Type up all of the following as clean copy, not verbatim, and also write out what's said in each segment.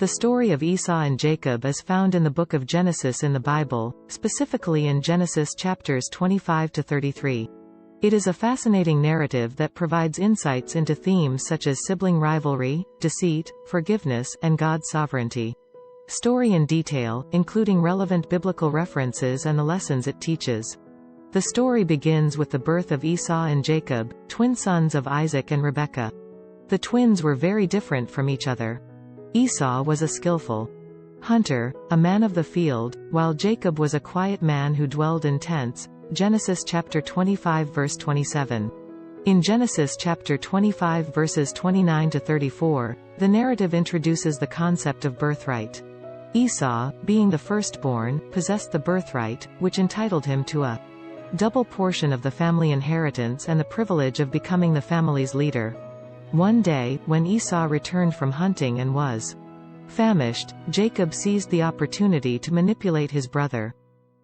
The story of Esau and Jacob is found in the book of Genesis in the Bible, specifically in Genesis chapters 25 to 33. It is a fascinating narrative that provides insights into themes such as sibling rivalry, deceit, forgiveness, and God's sovereignty. Story in detail, including relevant biblical references and the lessons it teaches. The story begins with the birth of Esau and Jacob, twin sons of Isaac and Rebekah. The twins were very different from each other. Esau was a skillful hunter, a man of the field, while Jacob was a quiet man who dwelled in tents. Genesis chapter 25 verse 27. In Genesis chapter 25 verses 29 to 34, the narrative introduces the concept of birthright. Esau, being the firstborn, possessed the birthright, which entitled him to a double portion of the family inheritance and the privilege of becoming the family's leader. One day, when Esau returned from hunting and was famished, Jacob seized the opportunity to manipulate his brother.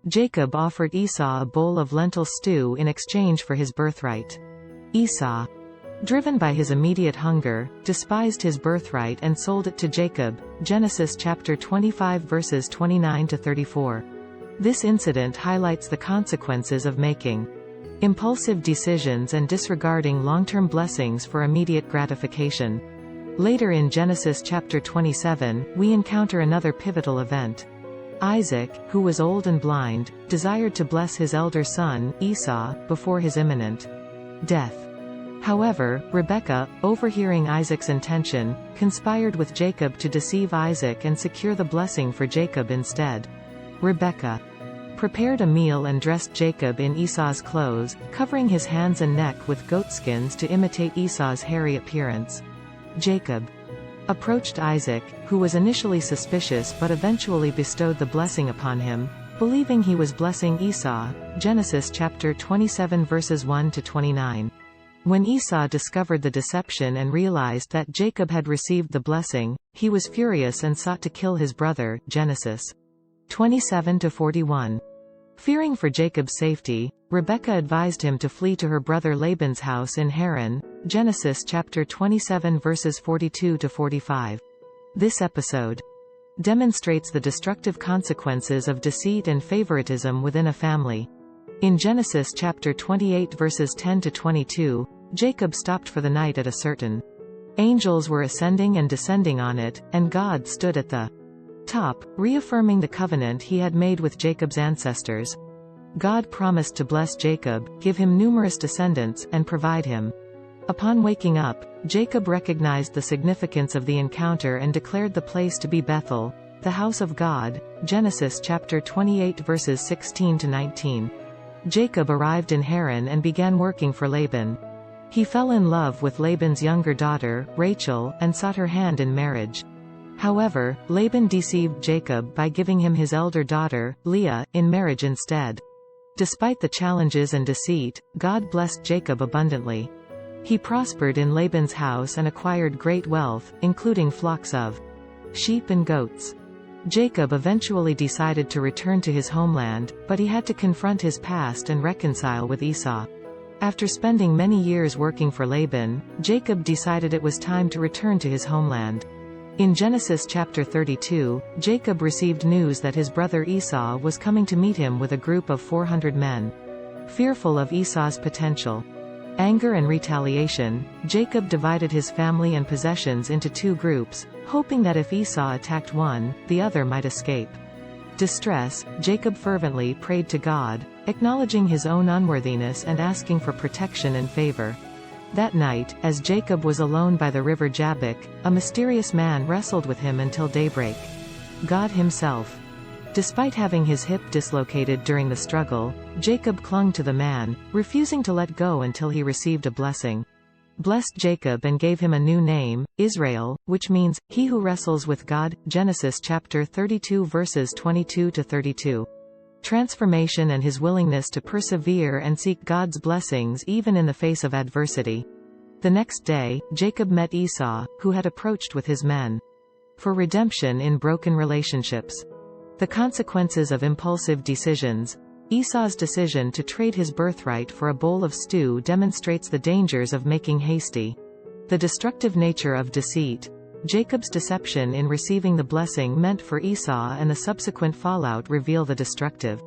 Jacob offered Esau a bowl of lentil stew in exchange for his birthright. Esau, driven by his immediate hunger, despised his birthright and sold it to Jacob. Genesis chapter 25 verses 29 to 34. This incident highlights the consequences of making impulsive decisions and disregarding long-term blessings for immediate gratification. Later in Genesis chapter 27, we encounter another pivotal event. Isaac, who was old and blind, desired to bless his elder son, Esau, before his imminent death. However, Rebekah, overhearing Isaac's intention, conspired with Jacob to deceive Isaac and secure the blessing for Jacob instead. Rebekah prepared a meal and dressed Jacob in Esau's clothes, covering his hands and neck with goatskins to imitate Esau's hairy appearance. Jacob approached Isaac, who was initially suspicious but eventually bestowed the blessing upon him, believing he was blessing Esau. Genesis chapter 27 verses 1 to 29. When Esau discovered the deception and realized that Jacob had received the blessing, he was furious and sought to kill his brother. Genesis 27 to 41. Fearing for Jacob's safety, Rebekah advised him to flee to her brother Laban's house in Haran. Genesis chapter 27 verses 42 to 45. This episode demonstrates the destructive consequences of deceit and favoritism within a family. In Genesis chapter 28 verses 10 to 22, Jacob stopped for the night at a certain angels were ascending and descending on it, and God stood at the top, reaffirming the covenant he had made with Jacob's ancestors. God promised to bless Jacob, give him numerous descendants, and provide him. Upon waking up, Jacob recognized the significance of the encounter and declared the place to be Bethel, the house of God. Genesis chapter 28 verses 16 to 19. Jacob arrived in Haran and began working for Laban. He fell in love with Laban's younger daughter, Rachel, and sought her hand in marriage. However, Laban deceived Jacob by giving him his elder daughter, Leah, in marriage instead. Despite the challenges and deceit, God blessed Jacob abundantly. He prospered in Laban's house and acquired great wealth, including flocks of sheep and goats. Jacob eventually decided to return to his homeland, but he had to confront his past and reconcile with Esau. After spending many years working for Laban, Jacob decided it was time to return to his homeland. In Genesis chapter 32, Jacob received news that his brother Esau was coming to meet him with a group of 400 men. Fearful of Esau's potential anger and retaliation, Jacob divided his family and possessions into two groups, hoping that if Esau attacked one, the other might escape. Distress, Jacob fervently prayed to God, acknowledging his own unworthiness and asking for protection and favor. That night, as Jacob was alone by the river Jabbok, a mysterious man wrestled with him until daybreak. God himself. Despite having his hip dislocated during the struggle, Jacob clung to the man, refusing to let go until he received a blessing. Blessed Jacob and gave him a new name, Israel, which means, he who wrestles with God. Genesis chapter 32 verses 22 to 32. Transformation and his willingness to persevere and seek God's blessings even in the face of adversity. The next day, Jacob met Esau, who had approached with his men for redemption in broken relationships. The consequences of impulsive decisions. Esau's decision to trade his birthright for a bowl of stew demonstrates the dangers of making hasty. The destructive nature of deceit. Jacob's deception in receiving the blessing meant for Esau and the subsequent fallout reveal the destructive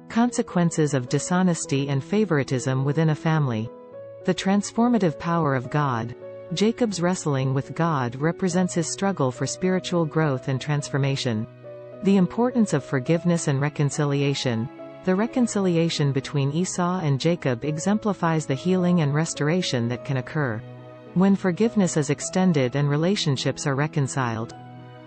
consequences of dishonesty and favoritism within a family. The transformative power of God. Jacob's wrestling with God represents his struggle for spiritual growth and transformation. The importance of forgiveness and reconciliation. The reconciliation between Esau and Jacob exemplifies the healing and restoration that can occur when forgiveness is extended and relationships are reconciled.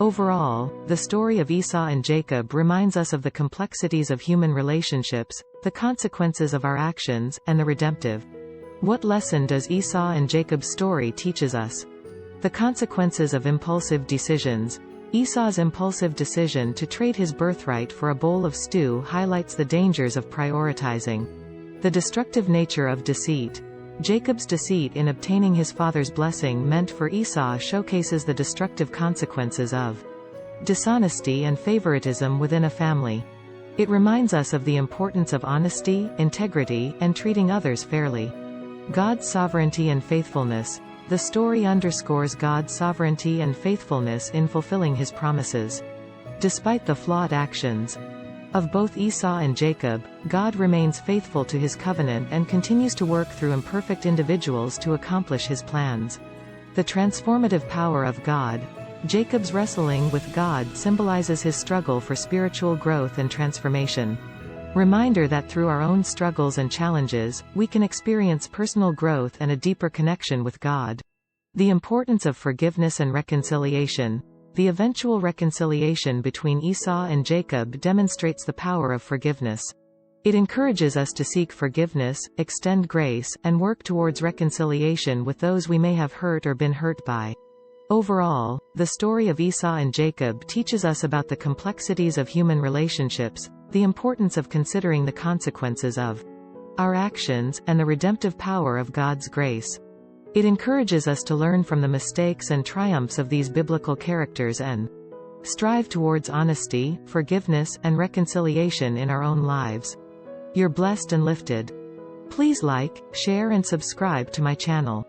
Overall, the story of Esau and Jacob reminds us of the complexities of human relationships, the consequences of our actions, and the redemptive. What lesson does Esau and Jacob's story teaches us? The consequences of impulsive decisions. Esau's impulsive decision to trade his birthright for a bowl of stew highlights the dangers of prioritizing. The destructive nature of deceit. Jacob's deceit in obtaining his father's blessing meant for Esau showcases the destructive consequences of dishonesty and favoritism within a family. It reminds us of the importance of honesty, integrity, and treating others fairly. God's sovereignty and faithfulness. The story underscores God's sovereignty and faithfulness in fulfilling his promises. Despite the flawed actions of both Esau and Jacob, God remains faithful to his covenant and continues to work through imperfect individuals to accomplish his plans. The transformative power of God. Jacob's wrestling with God symbolizes his struggle for spiritual growth and transformation. Reminder that through our own struggles and challenges, we can experience personal growth and a deeper connection with God. The importance of forgiveness and reconciliation. The eventual reconciliation between Esau and Jacob demonstrates the power of forgiveness. It encourages us to seek forgiveness, extend grace, and work towards reconciliation with those we may have hurt or been hurt by. Overall, the story of Esau and Jacob teaches us about the complexities of human relationships, the importance of considering the consequences of our actions, and the redemptive power of God's grace. It encourages us to learn from the mistakes and triumphs of these biblical characters and strive towards honesty, forgiveness, and reconciliation in our own lives. You're blessed and lifted. Please like, share and subscribe to my channel.